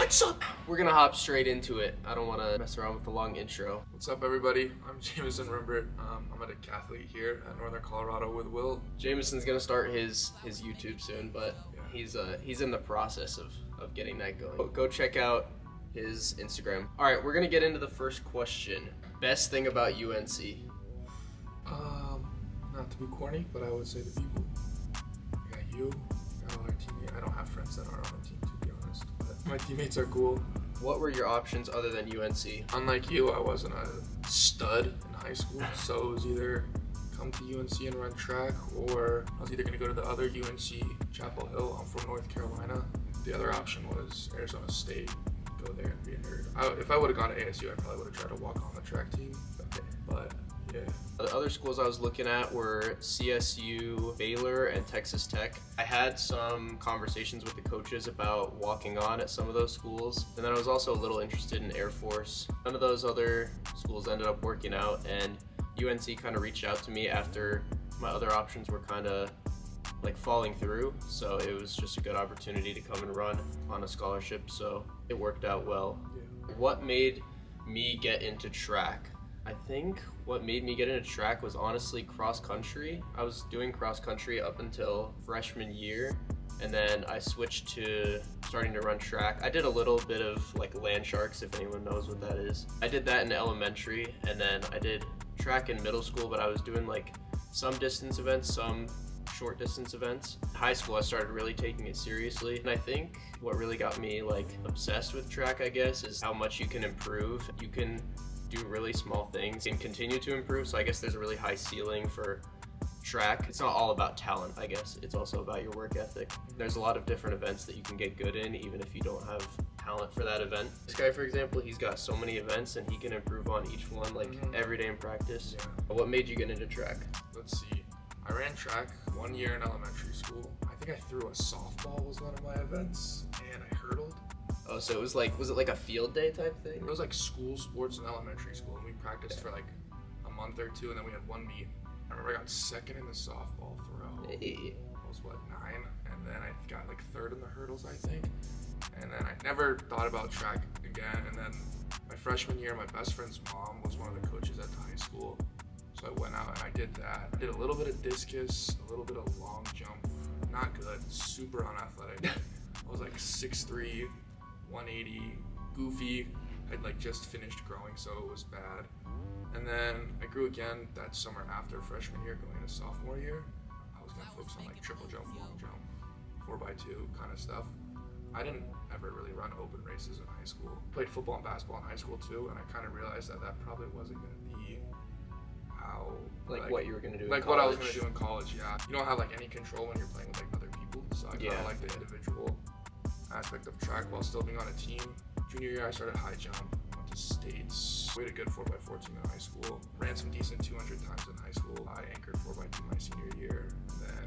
lights up. We're gonna hop straight into it. I don't want to mess around with the long intro. What's up, everybody? I'm Jameson Rimbert. I'm a decathlete here at Northern Colorado with Will. Jameson's gonna start his YouTube soon, but he's in the process of getting that going. Go check out his Instagram. All right, we're gonna get into the first question. Best thing about UNC? Not to be corny, but I would say the people. I got you. I got all our teammates. I don't have friends that aren't on the team, to be honest. But my teammates are cool. What were your options other than UNC? Unlike you, I wasn't a stud in high school, so it was either come to UNC and run track, or I was either going to go to the other UNC, Chapel Hill. I'm from North Carolina. The other option was Arizona State. Go there and be a nerd. If I would have gone to ASU, I probably would have tried to walk on the track team. But yeah. The other schools I was looking at were CSU, Baylor, and Texas Tech. I had some conversations with the coaches about walking on at some of those schools, and then I was also a little interested in Air Force. None of those other schools ended up working out, and UNC kind of reached out to me after my other options were kind of like falling through, so it was just a good opportunity to come and run on a scholarship, so it worked out well. Yeah. What made me get into track? I think what made me get into track was honestly cross country. I was doing cross country up until freshman year, and then I switched to starting to run track. I did a little bit of like land sharks, if anyone knows what that is. I did that in elementary, and then I did track in middle school, but I was doing like some distance events, some short distance events. In high school, I started really taking it seriously, and I think what really got me like obsessed with track, I guess, is how much you can improve. You can do really small things and continue to improve, so I guess there's a really high ceiling for track. It's not all about talent, I guess. It's also about your work ethic. There's a lot of different events that you can get good in, even if you don't have talent for that event. This guy, for example, he's got so many events and he can improve on each one like every day in practice. Yeah. What made you get into track? Let's see. I ran track 1 year in elementary school. I think I threw a softball was one of my events, and I hurdled. Oh, so it was it like a field day type thing? It was like school sports in elementary school, and we practiced for like a month or two, and then we had one meet. I remember I got second in the softball throw. Hey. I was 9, and then I got like third in the hurdles, I think. And then I never thought about track again. And then my freshman year, my best friend's mom was one of the coaches at the high school. So I went out and I did that. I did a little bit of discus, a little bit of long jump. Not good, super unathletic. I was like 6'3", 180, goofy. I'd like just finished growing, so it was bad. And then I grew again that summer after freshman year, going into sophomore year. I was gonna focus on like triple jump, long jump, 4x2 kind of stuff. I didn't ever really run open races in high school. Played football and basketball in high school too, and I kind of realized that probably wasn't gonna be what you were gonna do. Like what I was gonna do in college. Yeah, you don't have like any control when you're playing with like other people. So I kind of like the individual aspect of track while still being on a team. Junior year, I started high jump, went to states, we had a good 4x4 team in high school, ran some decent 200 times in high school. I anchored 4x2 my senior year, and then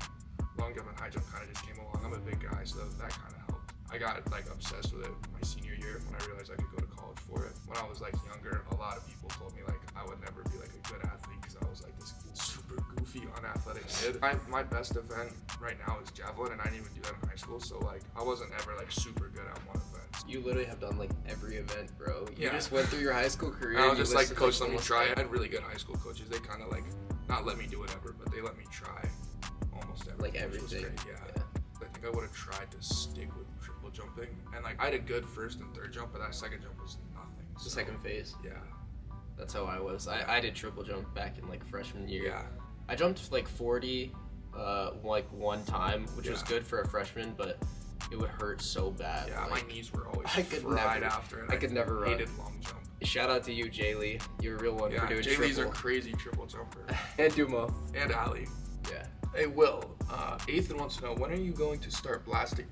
long jump and high jump kind of just came along. I'm a big guy, so that kind of helped. I got like obsessed with it my senior year when I realized I could go to college for it. When I was like younger, a lot of people told me like I would never be like a good athlete because I was like this super goofy, unathletic kid. My best event right now is javelin, and I didn't even do that in high school, so like I wasn't ever like super good at one event. You literally have done like every event, bro. You just went through your high school career. I was just like, coach, let me try. I had really good high school coaches. They kind of like not let me do whatever, but they let me try almost everything. Like everything. Yeah. I think I would have tried to stick with triple jumping, and like I had a good first and third jump, but that second jump was nothing. The second phase. Yeah. That's how I was. I did triple jump back in like freshman year. Yeah. I jumped like 40 like one time, which was good for a freshman, but it would hurt so bad. Yeah, like, my knees were always fried after, and I could never run. Hated long jump. Shout out to you, Jaylee. You're a real one for doing triple. Jaylee's a crazy triple jumper. And Dumo. And Ali. Yeah. Hey, Will, Ethan wants to know, when are you going to start blasting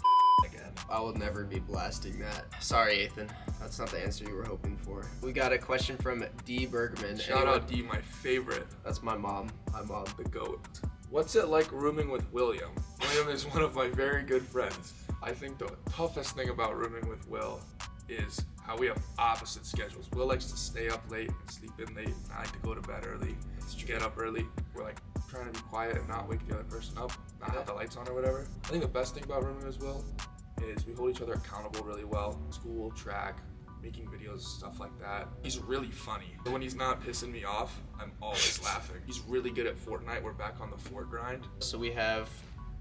again? I will never be blasting that. Sorry, Ethan. That's not the answer you were hoping for. We got a question from D. Bergman. Shout out D, my favorite. That's my mom. The GOAT. What's it like rooming with William? William is one of my very good friends. I think the toughest thing about rooming with Will is how we have opposite schedules. Will likes to stay up late and sleep in late. I like to go to bed early, get up early. We're like trying to be quiet and not wake the other person up, not have the lights on or whatever. I think the best thing about rooming with Will is we hold each other accountable really well. School, track, making videos, stuff like that. He's really funny. When he's not pissing me off, I'm always laughing. He's really good at Fortnite. We're back on the Fort grind. So we have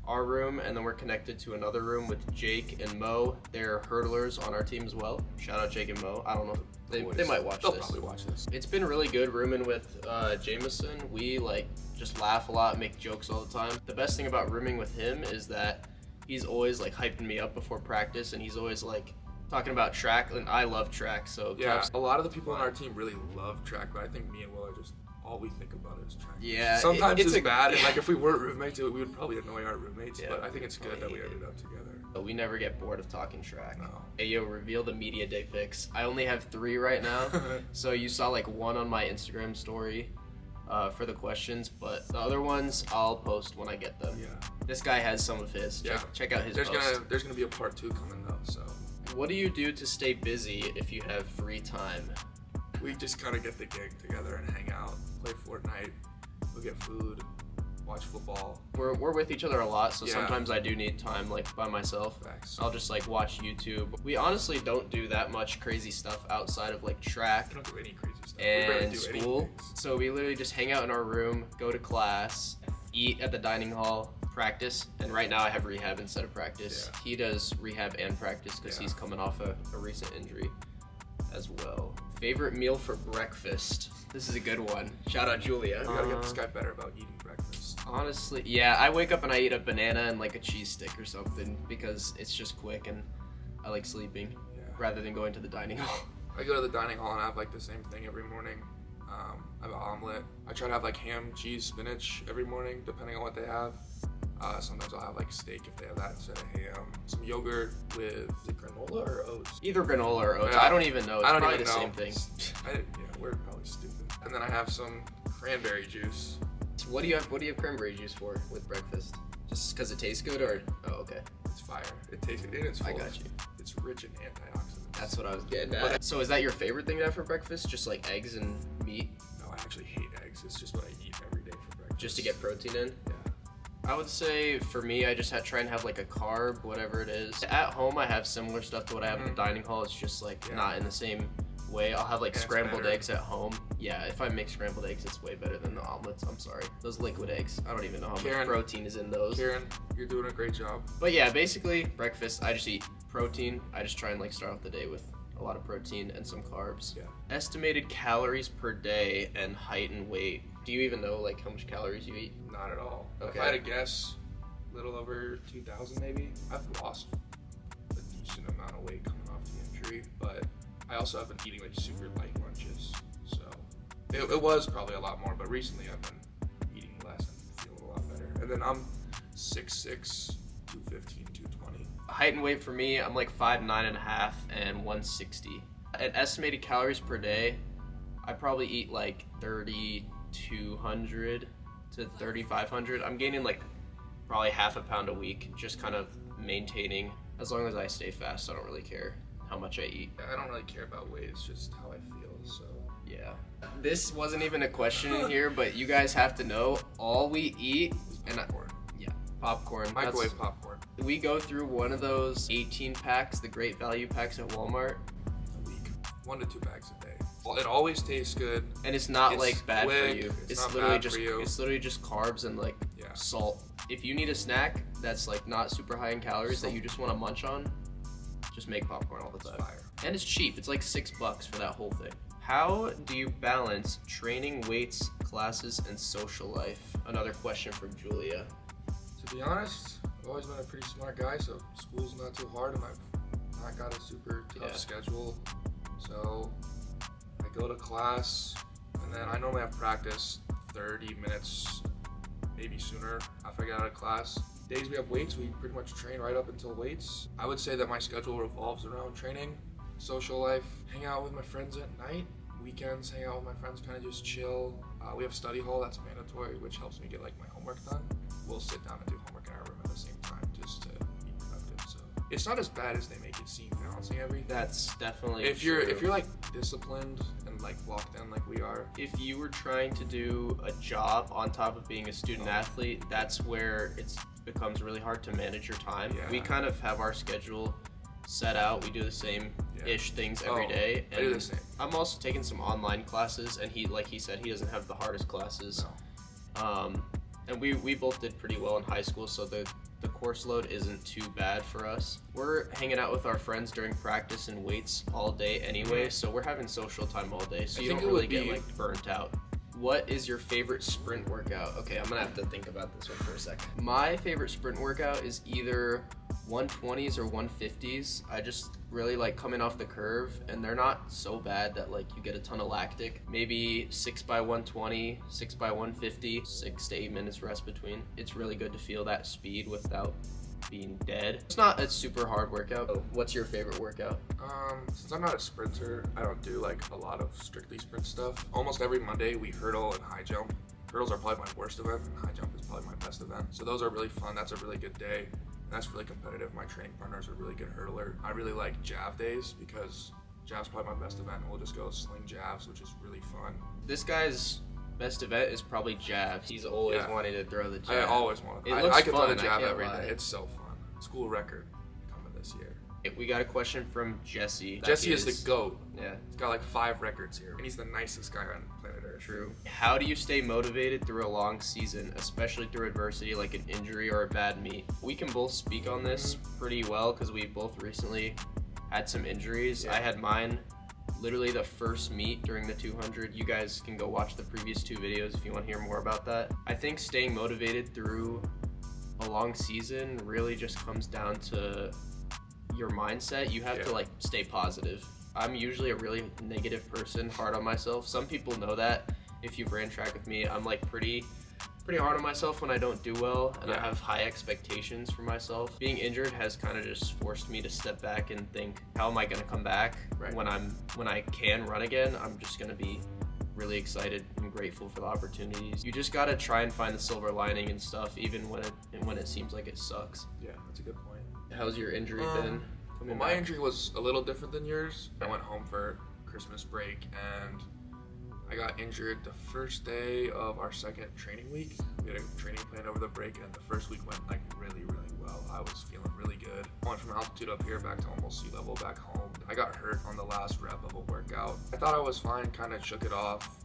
our room, and then we're connected to another room with Jake and Mo. They're hurdlers on our team as well. Shout out Jake and Mo. I don't know. They might watch They'll this. probably watch this. It's been really good rooming with Jameson. We like just laugh a lot, make jokes all the time. The best thing about rooming with him is that he's always like hyping me up before practice, and he's always like talking about track, and I love track. So yeah, a lot of the people on our team really love track, but I think me and Will are just all we think about is track. Yeah, sometimes it's bad, and like if we weren't roommates, we would probably annoy our roommates. Yeah, but I think it's good that we ended up together. We never get bored of talking track. No. Hey, yo, reveal the media day pics. I only have 3 right now. So you saw like 1 on my Instagram story for the questions, but the other ones I'll post when I get them. Yeah. This guy has some of his. Check out his post. There's gonna be a part 2 coming though. So. What do you do to stay busy if you have free time? We just kind of get the gang together and hang out, play Fortnite, we'll get food, watch football. We're with each other a lot, so Yeah. sometimes I do need time like by myself. Facts. I'll just like watch YouTube. We honestly don't do that much crazy stuff outside of like track We don't do any crazy stuff. We barely and do school. anything. So we literally just hang out in our room, go to class, eat at the dining hall, practice, and right now I have rehab instead of practice. Yeah. He does rehab and practice because he's coming off a recent injury as well. Favorite meal for breakfast? This is a good one. Shout out Julia. We gotta get this guy better about eating breakfast. Honestly, yeah, I wake up and I eat a banana and like a cheese stick or something because it's just quick and I like sleeping rather than going to the dining hall. I go to the dining hall and I have like the same thing every morning. I have an omelet. I try to have like ham, cheese, spinach every morning, depending on what they have. Sometimes I'll have like steak if they have that instead of ham. Some yogurt with is it granola or oats? Either granola or oats. Yeah. I don't even know. It's I don't probably even the know. same thing. We're probably stupid. And then I have some cranberry juice. What do you have cranberry juice for with breakfast? Just because it tastes good, or okay? It's fire. It tastes good. It's full. I got you. It's rich in antioxidants. That's what I was getting at. So is that your favorite thing to have for breakfast? Just like eggs and meat? No, I actually hate eggs. It's just what I eat every day for breakfast. Just to get protein in? Yeah. I would say for me, I just try and have like a carb, whatever it is. At home, I have similar stuff to what I have at the dining hall. It's just like not in the same way. I'll have like scrambled eggs at home. Yeah, if I make scrambled eggs, it's way better than the omelets. I'm sorry. Those liquid eggs, I don't even know how much protein is in those. Karen, you're doing a great job. But yeah, basically breakfast, I just eat protein. I just try and like start off the day with a lot of protein and some carbs. Yeah. Estimated calories per day and height and weight. Do you even know like how much calories you eat? Not at all. Okay. If I had to guess, a little over 2,000 maybe. I've lost a decent amount of weight coming off the injury, but I also have been eating like super light lunches. So it was probably a lot more, but recently I've been eating less and feeling a lot better. And then I'm 6'6", 215, 220. Height and weight for me, I'm like 5'9.5" and 160. At estimated calories per day, I probably eat like 3,200 to 3,500. I'm gaining like probably half a pound a week, just kind of maintaining. As long as I stay fast, I don't really care how much I eat. I don't really care about weight, it's just how I feel, so. Yeah. This wasn't even a question in here, but you guys have to know, all we eat, and popcorn. Microwave popcorn. We go through one of those 18 packs, the great value packs at Walmart. A week. 1 to 2 bags a day. Well, it always tastes good. And it's not like bad quick, for you. It's not literally bad just for you. it's literally just carbs and like salt. If you need a snack that's like not super high in calories that you just want to munch on, just make popcorn all the time. Fire. And it's cheap. It's like $6 for that whole thing. How do you balance training, weights, classes, and social life? Another question from Julia. To be honest, I've always been a pretty smart guy, so school's not too hard, and I've not got a super tough schedule. So I go to class, and then I normally have practice 30 minutes, maybe sooner after I get out of class. Days we have weights, we pretty much train right up until weights. I would say that my schedule revolves around training, social life, hang out with my friends at night, weekends, hang out with my friends, kind of just chill. We have study hall, that's mandatory, which helps me get like my homework done. We'll sit down and do homework in our room at the same time just to be productive. So it's not as bad as they make it seem, balancing everything. That's definitely if you're like disciplined and like locked in like we are. If you were trying to do a job on top of being a student athlete, that's where it becomes really hard to manage your time. Yeah. We kind of have our schedule set out. We do the same-ish things every day. I do the same. I'm also taking some online classes, and like he said, he doesn't have the hardest classes. No. And we both did pretty well in high school, so the course load isn't too bad for us. We're hanging out with our friends during practice and weights all day anyway, so we're having social time all day, so you don't really get like burnt out. What is your favorite sprint workout? Okay, I'm gonna have to think about this one for a second. My favorite sprint workout is either 120s or 150s. I just really like coming off the curve, and they're not so bad that like you get a ton of lactic. Maybe 6x120, 6x150, 6 to 8 minutes rest between. It's really good to feel that speed without being dead. It's not a super hard workout. What's your favorite workout? Since I'm not a sprinter, I don't do like a lot of strictly sprint stuff. Almost every Monday we hurdle and high jump. Hurdles are probably my worst event, and high jump is probably my best event. So those are really fun. That's a really good day. And that's really competitive. My training partner's a really good hurdler. I really like jav days because jav's probably my best event. We'll just go sling javs, which is really fun. This guy's best event is probably jabs. He's always wanting to throw the jab. I always want to. I can fun, throw the jab I can't every lie. day. It's so fun. School record coming this year. We got a question from Jesse. Jesse is the GOAT. Yeah. He's got like 5 records here. And he's the nicest guy on planet Earth. True. How do you stay motivated through a long season, especially through adversity like an injury or a bad meet? We can both speak on this pretty well because we both recently had some injuries. I had mine literally the first meet during the 200. You guys can go watch the previous 2 videos if you want to hear more about that. I think staying motivated through a long season really just comes down to your mindset. You have to like stay positive. I'm usually a really negative person, hard on myself. Some people know that. If you've ran track with me, I'm like pretty hard on myself when I don't do well, and I have high expectations for myself. Being injured has kind of just forced me to step back and think, how am I going to come back when I can run again? I'm just going to be really excited and grateful for the opportunities. You just got to try and find the silver lining and stuff, even when it seems like it sucks. Yeah, that's a good point. How's your injury been? Well, my injury was a little different than yours. I went home for Christmas break and I got injured the first day of our second training week. We had a training plan over the break, and the first week went like really well. I was feeling really good. I went from altitude up here back to almost sea level back home. I got hurt on the last rep of a workout. I thought I was fine, kind of shook it off.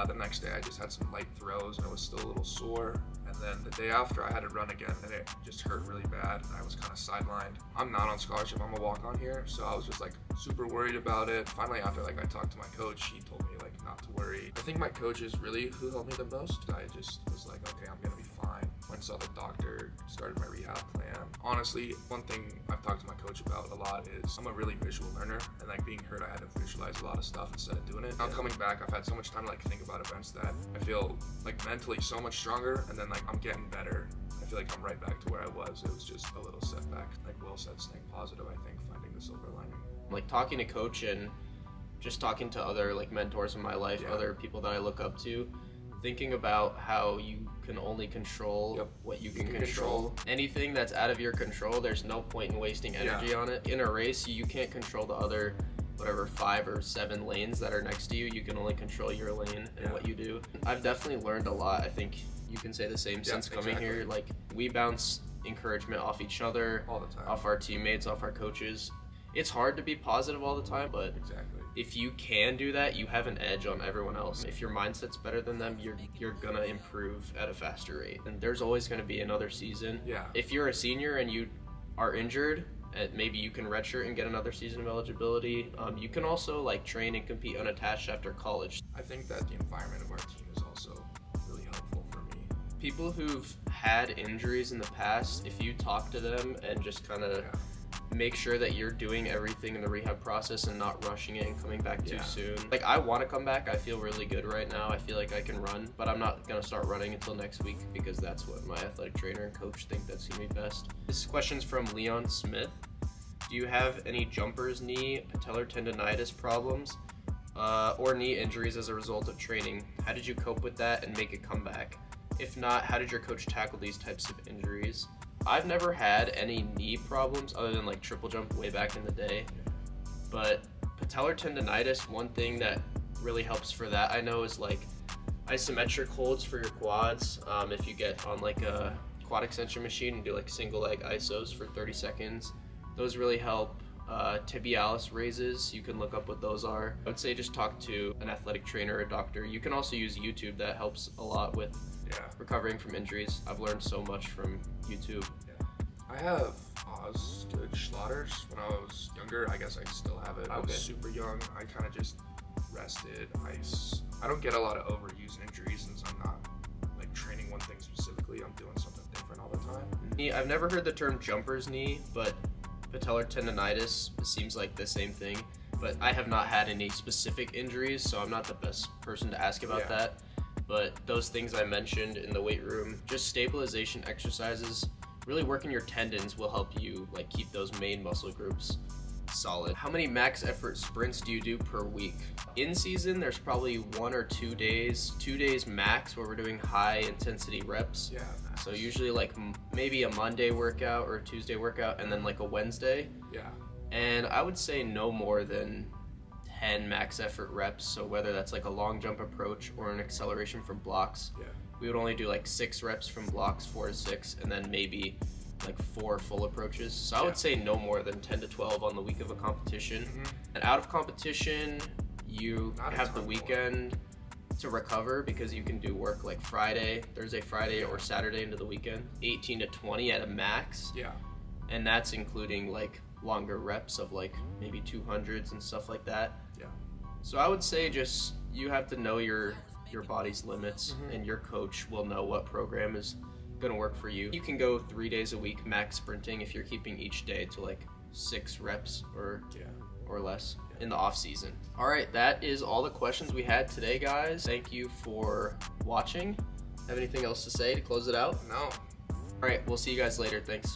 The next day I just had some light throws and it was still a little sore. And then the day after I had to run again and it just hurt really bad and I was kind of sidelined. I'm not on scholarship, I'm a walk-on here, so I was just like super worried about it. Finally after like I talked to my coach, he told me like not to worry. I think my coach is really who helped me the most. I just was like, okay, I'm gonna be fine. Went and saw the doctor, started my rehab plan. Honestly, one thing I've talked to my coach about a lot is I'm a really visual learner, and like being hurt, I had to visualize a lot of stuff instead of doing it. Now coming back, I've had so much time to like think about events that I feel like mentally so much stronger, and then like I'm getting better. I feel like I'm right back to where I was. It was just a little setback. Like Will said, staying positive, I think, finding the silver lining. Like talking to coach and just talking to other like mentors in my life, other people that I look up to, thinking about how you can only control what you can control. Anything that's out of your control, there's no point in wasting energy on it. In a race, you can't control the other, whatever, 5 or 7 lanes that are next to you. You can only control your lane and what you do. I've definitely learned a lot. I think you can say the same since coming here. Like, we bounce encouragement off each other, all the time, off our teammates, off our coaches. It's hard to be positive all the time, but if you can do that, you have an edge on everyone else. If your mindset's better than them, you're gonna improve at a faster rate. And there's always gonna be another season. If you're a senior and you are injured, maybe you can redshirt and get another season of eligibility. You can also like train and compete unattached after college. I think that the environment of our team is also really helpful for me. People who've had injuries in the past, if you talk to them and just kind of make sure that you're doing everything in the rehab process and not rushing it and coming back too soon. Like, I want to come back. I feel really good right now. I feel like I can run, but I'm not going to start running until next week because that's what my athletic trainer and coach think that's going to be best. This question's from Leon Smith. Do you have any jumpers, knee, patellar tendonitis problems, or knee injuries as a result of training? How did you cope with that and make a comeback? If not, how did your coach tackle these types of injuries? I've never had any knee problems other than like triple jump way back in the day, but patellar tendonitis, one thing that really helps for that, I know, is like isometric holds for your quads. If you get on like a quad extension machine and do like single leg isos for 30 seconds, those really help. Tibialis raises, you can look up what those are. I would say just talk to an athletic trainer or a doctor. You can also use YouTube. That helps a lot with recovering from injuries. I've learned so much from YouTube. I have good Schlotters when I was younger. I guess I still have it. I was super young. I kind of just rested. I don't get a lot of overuse injuries since I'm not like training one thing specifically. I'm doing something different all the time. I've never heard the term jumper's knee, but patellar tendonitis seems like the same thing. But I have not had any specific injuries, so I'm not the best person to ask about that. But those things I mentioned in the weight room, just stabilization exercises, really working your tendons will help you like keep those main muscle groups solid. How many max effort sprints do you do per week? In season, there's probably 1 or 2 days, 2 days max where we're doing high intensity reps. So usually like maybe a Monday workout or a Tuesday workout and then like a Wednesday. And I would say no more than 10 max effort reps. So whether that's like a long jump approach or an acceleration from blocks, we would only do like 6 reps from blocks, 4 to 6, and then maybe like 4 full approaches. So I would say no more than 10 to 12 on the week of a competition. And out of competition, you have the weekend to recover because you can do work like Thursday, Friday, or Saturday into the weekend. 18 to 20 at a max. And that's including like longer reps of like maybe 200s and stuff like that. So I would say just you have to know your body's limits, and your coach will know what program is gonna work for you. You can go 3 days a week max sprinting if you're keeping each day to like 6 reps or less in the off season. All right, that is all the questions we had today, guys. Thank you for watching. Have anything else to say to close it out? No. All right, we'll see you guys later. Thanks.